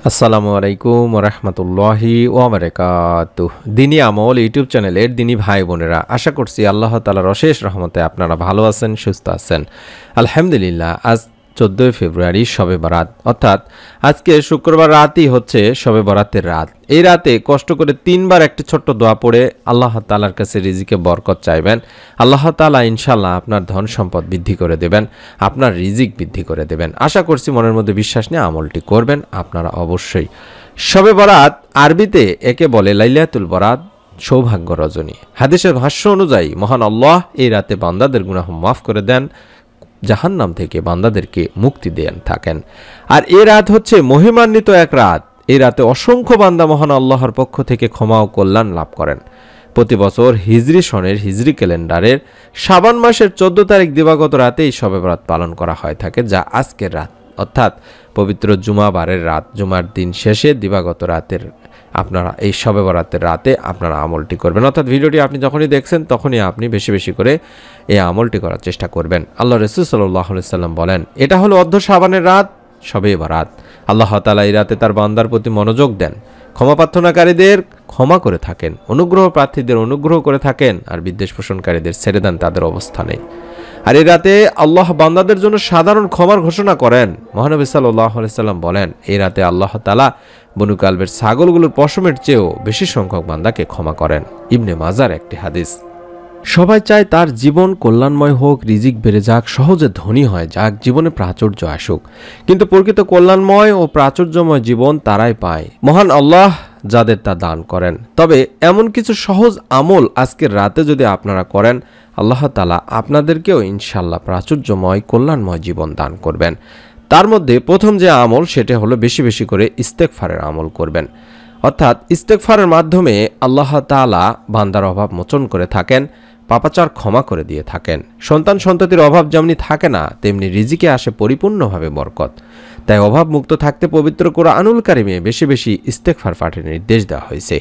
আসসালামু আলাইকুম ওরহমতুল্লাহি ওবারাকাতুহ। দিনী আমল ইউটিউব চ্যানেলের দিনী ভাই বোনেরা, আশা করছি আল্লাহ তাআলার অশেষ রহমতে আপনারা ভালো আছেন, সুস্থ আছেন। আলহামদুলিল্লাহ। আজ 14 ফেব্রুয়ারি শবে বরাত, অর্থাৎ আজকে শুক্রবার রাতই হচ্ছে শবে বরাতের রাত। এই রাতে কষ্ট করে 3বার একটি ছোট্ট দোয়া পড়ে আল্লাহ তাআলার কাছে রিজিকে বরকত চাইবেন। আল্লাহ তাআলা ইনশাআল্লাহ আপনার ধন সম্পদ বৃদ্ধি করে দেবেন, আপনার রিজিক বৃদ্ধি করে দেবেন। আশা করছি মনের মধ্যে বিশ্বাস নিয়ে আমলটি করবেন আপনারা অবশ্যই। শবে বরাত আরবিতে একে বলে লাইলাতুল বরাত, সৌভাগ্য রজনী। হাদিসের ভাষ্য অনুযায়ী মহান আল্লাহ এই রাতে বান্দাদের গুনাহ মাফ করে দেন, জাহান্নাম থেকে বান্দাদেরকে মুক্তি দেন থাকেন। আর এই রাত হচ্ছে মহিমান্বিত এক রাত। এই রাতে অসংখ্য বান্দা মহান আল্লাহর পক্ষ থেকে ক্ষমা ও কল্যাণ লাভ করেন। প্রতি বছর হিজরি সনের হিজরি ক্যালেন্ডারের শাবান মাসের 14 তারিখ দিবাগত রাতে এই শবে বরাত পালন করা হয় থাকে, যা আজকের রাত, অর্থাৎ পবিত্র জুমাবারের রাত। জুমার দিন শেষে দিবাগত রাতের আপনারা এই শবে বরাতের রাতে আপনারা আমলটি করবেন, অর্থাৎ ভিডিওটি আপনি যখনই দেখছেন তখনই আপনি বেশি বেশি করে এই আমলটি করার চেষ্টা করবেন। আল্লাহ রাসূল সাল্লাল্লাহু আলাইহি সাল্লাম বলেন, এটা হলো অর্ধ শাবানের রাত, শবে বরাত। আল্লাহ তাআলা এই রাতে তার বান্দার প্রতি মনোযোগ দেন, ক্ষমা প্রার্থনাকারীদের ক্ষমা করে থাকেন, অনুগ্রহ প্রার্থীদের অনুগ্রহ করে থাকেন, আর বিদ্বেষ পোষণকারীদের ছেড়ে দেন তাদের অবস্থানে। আর এই রাতে আল্লাহ বান্দাদের জন্য সাধারণ ক্ষমার ঘোষণা করেন। মহানবী সাল্লাল্লাহু আলাইহি সাল্লাম বলেন, এই রাতে আল্লাহ তাআলা বনু কালবের ছাগলগুলোর পশমের চেয়েও বেশি সংখ্যক বান্দাকে ক্ষমা করেন। ইবনে মাজার একটি হাদিস। সবাই চায় তার জীবন কল্যাণময় হোক, রিজিক বেড়ে যাক, সহজে ধনী হয় যাক, জীবনে প্রাচুর্য আসুক। কিন্তু প্রকৃত কল্যাণময় ও প্রাচুর্যময় জীবন তারাই পায়, মহান আল্লাহ যাদের তা দান করেন। তবে এমন কিছু সহজ আমল আজকের রাতে যদি আপনারা করেন, আল্লাহ তাআলা আপনাদেরকেও ইনশাআল্লাহ প্রাচুর্যময় কল্যাণময় জীবন দান করবেন। তার মধ্যে প্রথম যে আমল সেটা হলো বেশি বেশি করে ইস্তেগফারের আমল করবেন। অর্থাৎ ইস্তেগফারের মাধ্যমে আল্লাহ তাআলা বান্দার অভাব মোচন করে থাকেন, পাপাচার ক্ষমা করে দিয়ে থাকেন। সন্তান সন্ততির অভাব যেমনি থাকে না, তেমনি রিজিকে আসে পরিপূর্ণভাবে বরকত। তাই অভাব মুক্ত থাকতে পবিত্র কোরআনুল কারিমে বেশি বেশি ইস্তেগফার পাঠের নির্দেশ দেওয়া হয়েছে,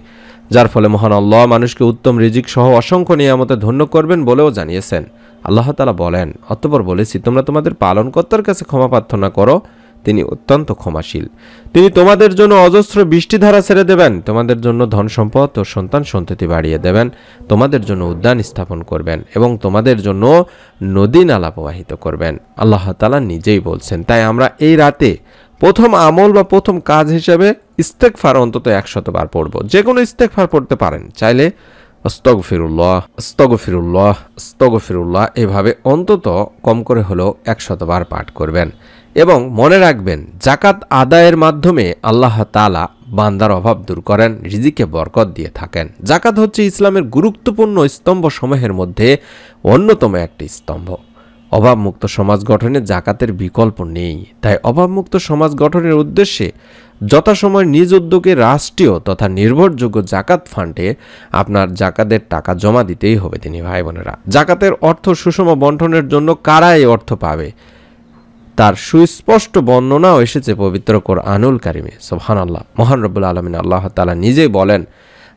যার ফলে মহান আল্লাহ মানুষকে উত্তম রিজিক সহ অসংখ্য নিয়ামতে ধন্য করবেন বলেও জানিয়েছেন। আল্লাহ তাআলা বলেন, অতঃপর বলেছি তোমরা তোমাদের পালনকর্তার কাছে ক্ষমা প্রার্থনা করো, তিনি অত্যন্ত ক্ষমাশীল। তিনি তোমাদের জন্য অজস্র বৃষ্টিধারা ছেড়ে দেবেন, তোমাদের জন্য ধন সম্পদ ও সন্তান সন্ততি বাড়িয়ে দেবেন, তোমাদের জন্য উদ্যান স্থাপন করবেন এবং তোমাদের জন্য নদী নালা প্রবাহিত করবেন। আল্লাহ তাআলা নিজেই বলছেন। তাই আমরা এই রাতে প্রথম আমল বা প্রথম কাজ হিসেবে ইস্তেগফার অন্তত 100 বার পড়ব। যে কোনো ইস্তেগফার পড়তে পারেন, চাইলে আস্তাগফিরুল্লাহ আস্তাগফিরুল্লাহ আস্তাগফিরুল্লাহ এভাবে অন্তত কম করে হলেও 100 বার পাঠ করবেন। এবং মনে রাখবেন, জাকাত আদায়ের মাধ্যমে আল্লাহ তাআলা বান্দার অভাব দূর করেন, রিজিকে বরকত দিয়ে থাকেন। জাকাত হচ্ছে ইসলামের গুরুত্বপূর্ণ স্তম্ভ সমূহের মধ্যে অন্যতম একটি স্তম্ভ। অভাবমুক্ত সমাজ গঠনে জাকাতের বিকল্প নেই। তাই অভাবমুক্ত সমাজ গঠনের উদ্দেশ্যে যথাসময় নিজ উদ্যোগে রাষ্ট্রীয় তথা নির্ভরযোগ্য জাকাত ফান্ডে আপনার জাকাতের টাকা জমা দিতেই হবে। তিনি ভাই বোনেরা, জাকাতের অর্থ সুষম বন্টনের জন্য কারা এই অর্থ পাবে তার সুস্পষ্ট বর্ণনাও এসেছে পবিত্র কোরআনুল কারিমে। সুবহানাল্লাহ। মহান রব্বুল আলামিন আল্লাহ তাআলা নিজেই বলেন,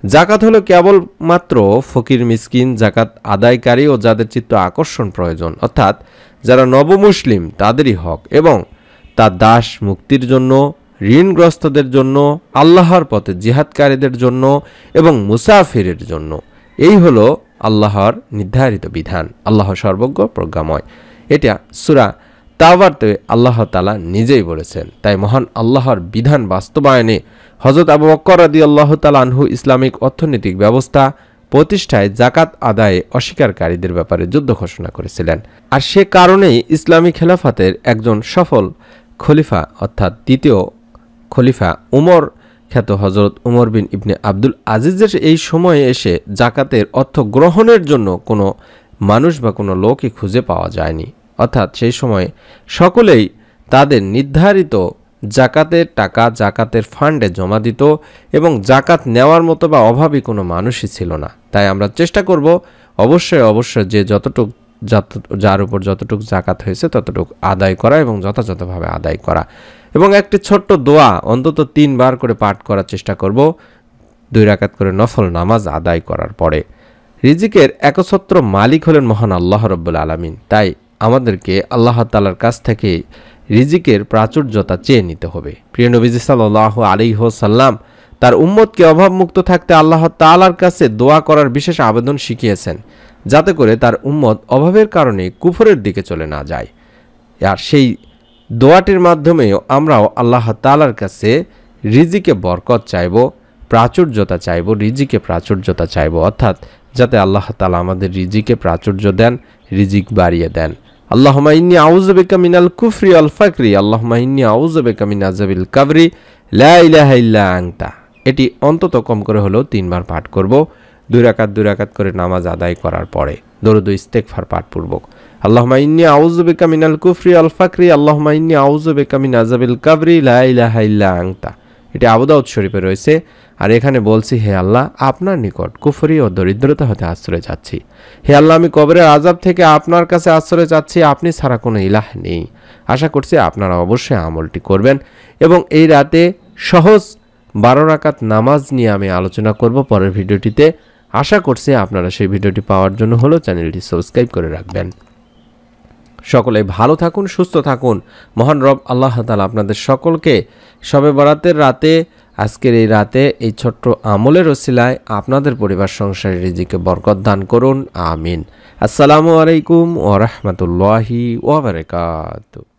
জাকাত হলো কেবলমাত্র ফকির মিসকিন, জাকাত আদায়কারী ও যাদের চিত্ত আকর্ষণ প্রয়োজন, অর্থাৎ যারা নবমুসলিম তাদেরই হক, এবং তার দাস মুক্তির জন্য, ঋণগ্রস্তদের জন্য, আল্লাহর পথে জিহাদকারীদের জন্য এবং মুসাফিরের জন্য। এই হলো আল্লাহর নির্ধারিত বিধান। আল্লাহ সর্বজ্ঞ প্রজ্ঞাময়। এটা সূরা তাওবাতে আল্লাহ তাআলা নিজেই বলেছেন। তাই মহান আল্লাহর বিধান বাস্তবায়নে হযরত আবু বকর রাদিয়াল্লাহু তাআলা আনহু ইসলামিক অর্থনৈতিক ব্যবস্থা প্রতিষ্ঠায় জাকাত আদায়ে অস্বীকারীদের ব্যাপারে যুদ্ধ ঘোষণা করেছিলেন। আর সে কারণেই ইসলামী খেলাফতের একজন সফল খলিফা, অর্থাৎ দ্বিতীয় খলিফা উমর খ্যাত হযরত উমর বিন ইবনে আব্দুল আজিজের এই সময়ে এসে জাকাতের অর্থ গ্রহণের জন্য কোনো মানুষ বা কোনো লোকই খুঁজে পাওয়া যায়নি। অর্থাৎ সেই সময় সকলেই তাদের নির্ধারিত জাকাতের টাকা জাকাতের ফান্ডে জমা দিত এবং জাকাত নেওয়ার মতো বা অভাবী কোনো মানুষই ছিল না। তাই আমরা চেষ্টা করব অবশ্যই যে যার উপর যতটুকু জাকাত হয়েছে ততটুকু আদায় করা এবং যথাযথভাবে আদায় করা, এবং একটি ছোট্ট দোয়া অন্তত 3 বার করে পাঠ করার চেষ্টা করব 2 রাকাত করে নফল নামাজ আদায় করার পরে। রিজিকের একচ্ছত্র মালিক হলেন মহান আল্লাহ রাব্বুল আলামিন। তাই আমাদেরকে আল্লাহ তাআলার কাছ থেকে রিজিকের প্রাচুর্যতা চেয়ে নিতে হবে। প্রিয় নবীজি সাল্লাল্লাহু আলাইহি ওয়াসাল্লাম তার উম্মতকে অভাবমুক্ত থাকতে আল্লাহ তাআলার কাছে দোয়া করার বিশেষ আবেদন শিখিয়েছেন, যাতে করে তার উম্মত অভাবের কারণে কুফরের দিকে চলে না যায়। আর সেই দোয়াটির মাধ্যমেও আমরাও আল্লাহ তাআলার কাছে রিজিকে বরকত চাইব, প্রাচুর্যতা চাইব, রিজিকে প্রাচুর্যতা চাইব, অর্থাৎ যাতে আল্লাহ তাআলা আমাদের রিজিকে প্রাচুর্য দেন, রিজিক বাড়িয়ে দেন। আল্লাহুম্মা ইন্নী আউযু বিকা মিনাল কুফরি ওয়াল ফাকরি, আল্লাহুম্মা ইন্নী আউযু বিকা মিন আযাবিল কাবরি, লা ইলাহা ইল্লা আনতা। এটি অন্তত কম করে হলেও 3 বার পাঠ করব, 2 রাকাত করে নামাজ আদায় করার পরে দরুদ ও ইস্তেগফার পাঠপূর্বক। আল্লাহুম্মা ইন্নী আউযু বিকা মিনাল কুফরি ওয়াল ফাকরি, আল্লাহুম্মা ইন্নী আউযু বিকা মিন আযাবিল কাবরি, লা ইলাহা ইল্লা আনতা। এটি আবু দাউদ শরীফে রয়েছে। আর এখানে বলছি, হে আল্লাহ, আপনার নিকট কুফরি ও দরিদ্রতা হতে আশ্রয় চাচ্ছি। হে আল্লাহ, আমি কবরের আযাব থেকে আপনার কাছে আশ্রয় চাচ্ছি, আপনি ছাড়া কোনো ইলাহ নেই। আশা করছি আপনারা অবশ্যই আমলটি করবেন। এবং এই রাতে সহজ 12 রাকাত নামাজ নিয়ে আমি আলোচনা করব পরের ভিডিওটিতে। আশা করছি আপনারা সেই ভিডিওটি পাওয়ার জন্য হলো চ্যানেলটি সাবস্ক্রাইব করে রাখবেন। সকলে ভালো থাকুন, সুস্থ থাকুন। মহান রব আল্লাহ তাআলা আপনাদের সকলকে শবে বরাতের রাতে, আজকের এই রাতে এই ছোট্ট আমলের ওসিলায় আপনাদের পরিবার সংসারের রিজিকে বরকত দান করুন। আমিন। আসসালামু আলাইকুম ওয়া রাহমাতুল্লাহি ওয়া বারাকাতুহু।